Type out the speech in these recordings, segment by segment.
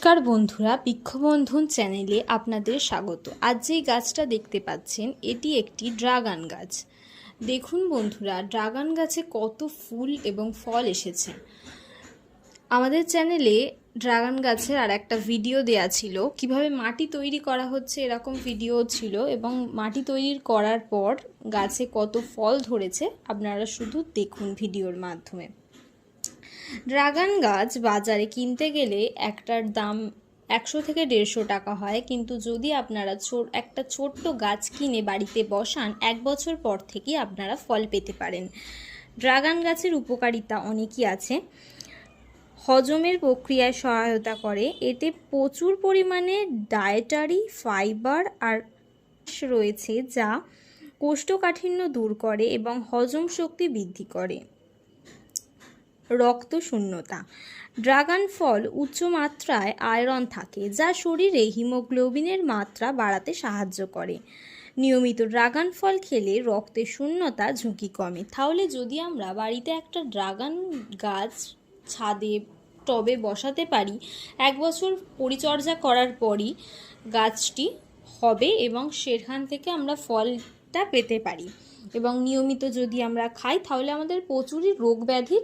নমস্কার বন্ধুরা, বৃক্ষবন্ধন চ্যানেলে আপনাদের স্বাগত। আজ যেই গাছটা দেখতে পাচ্ছেন এটি একটি ড্রাগন গাছ। দেখুন বন্ধুরা, ড্রাগন গাছে কত ফুল এবং ফল এসেছে। আমাদের চ্যানেলে ড্রাগন গাছের আর একটা ভিডিও দেয়া ছিল, কিভাবে মাটি তৈরি করা হচ্ছে এরকম ভিডিও ছিল, এবং মাটি তৈরি করার পর গাছে কত ফল ধরেছে আপনারা শুধু দেখুন ভিডিওর মাধ্যমে। ড্রাগন গাছ বাজারে কিনতে গেলে একটার দাম 100 থেকে 150 টাকা হয়, কিন্তু যদি আপনারা একটা ছোট্ট গাছ কিনে বাড়িতে বসান 1 বছর পর থেকেই আপনারা ফল পেতে পারেন। ড্রাগন গাছের উপকারিতা অনেকই আছে। হজমের প্রক্রিয়ায় সহায়তা করে, এতে প্রচুর পরিমাণে ডায়েটারি ফাইবার আর রয়েছে যা কোষ্ঠকাঠিন্য দূর করে এবং হজম শক্তি বৃদ্ধি করে। রক্ত শূন্যতা। ড্রাগন ফল উচ্চ মাত্রায় আয়রন থাকে, যা শরীরে হিমোগ্লোবিনের মাত্রা বাড়াতে সাহায্য করে। নিয়মিত ড্রাগন ফল খেলে রক্তে শূন্যতা ঝুঁকি কমে। তাহলে যদি আমরা বাড়িতে একটা ড্রাগন গাছ ছাদে টবে বসাতে পারি, 1 বছর পরিচর্যা করার পরই গাছটি হবে এবং সেখান থেকে আমরা ফলটা পেতে পারি। এবং নিয়মিত যদি আমরা খাই তাহলে আমাদের প্রচুরই রোগ ব্যাধি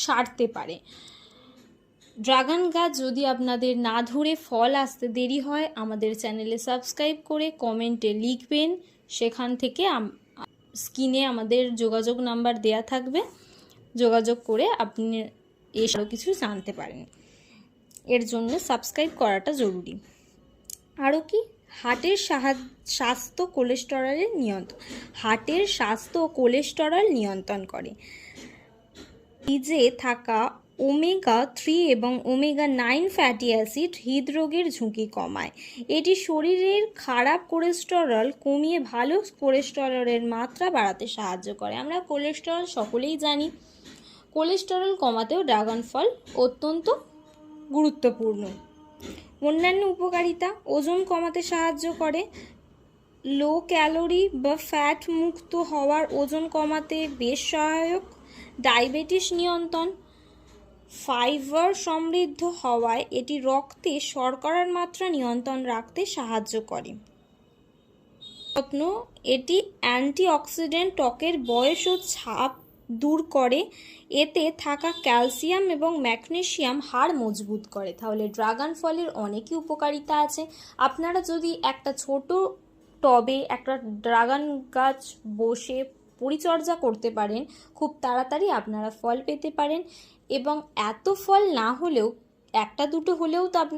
সারতে পারে। ড্রাগন গাছ যদি আপনাদের না ধরে ফল আসতে দেরি হয়, আমাদের চ্যানেলে সাবস্ক্রাইব করে কমেন্টে লিখবেন। সেখান থেকে স্ক্রিনে আমাদের যোগাযোগ নাম্বার দেয়া থাকবে, যোগাযোগ করে আপনি এসব কিছু জানতে পারেন। এর জন্য সাবস্ক্রাইব করাটা জরুরি। আরও কি, হার্টের স্বাস্থ্য ও কোলেস্টেরল নিয়ন্ত্রণ করে। বীজে থাকা ওমেগা 3 এবং ওমেগা 9 ফ্যাটি অ্যাসিড হৃদরোগের ঝুঁকি কমায়। এটি শরীরের খারাপ কোলেস্টেরল কমিয়ে ভালো কোলেস্টেরলের মাত্রা বাড়াতে সাহায্য করে। আমরা কোলেস্টেরল সকলেই জানি, কোলেস্টেরল কমাতেও ড্রাগন ফল অত্যন্ত গুরুত্বপূর্ণ। অন্যান্য উপকারিতা: ওজন কমাতে সাহায্য করে, লো ক্যালোরি বা ফ্যাট মুক্ত হওয়ার ওজন কমাতে বেশ সহায়ক। ডায়াবেটিস নিয়ন্ত্রণ, ফাইবার সমৃদ্ধ হওয়ায় এটি রক্তে শর্করার মাত্রা নিয়ন্ত্রণ রাখতে সাহায্য করে। যত্ন, এটি অ্যান্টিঅক্সিডেন্ট, ত্বকের বয়স ও ছাপ দূর করে। এতে থাকা ক্যালসিয়াম এবং ম্যাগনেসিয়াম হাড় মজবুত করে। তাহলে ড্রাগন ফলের অনেকই উপকারিতা আছে। আপনারা যদি একটা ছোট টবে একটা ড্রাগন গাছ বসে পরিচর্যা করতে পারেন, খুব তাড়াতাড়ি আপনারা ফল পেতে পারেন। এবং এত ফল না হলেও 1-2 হলেও তো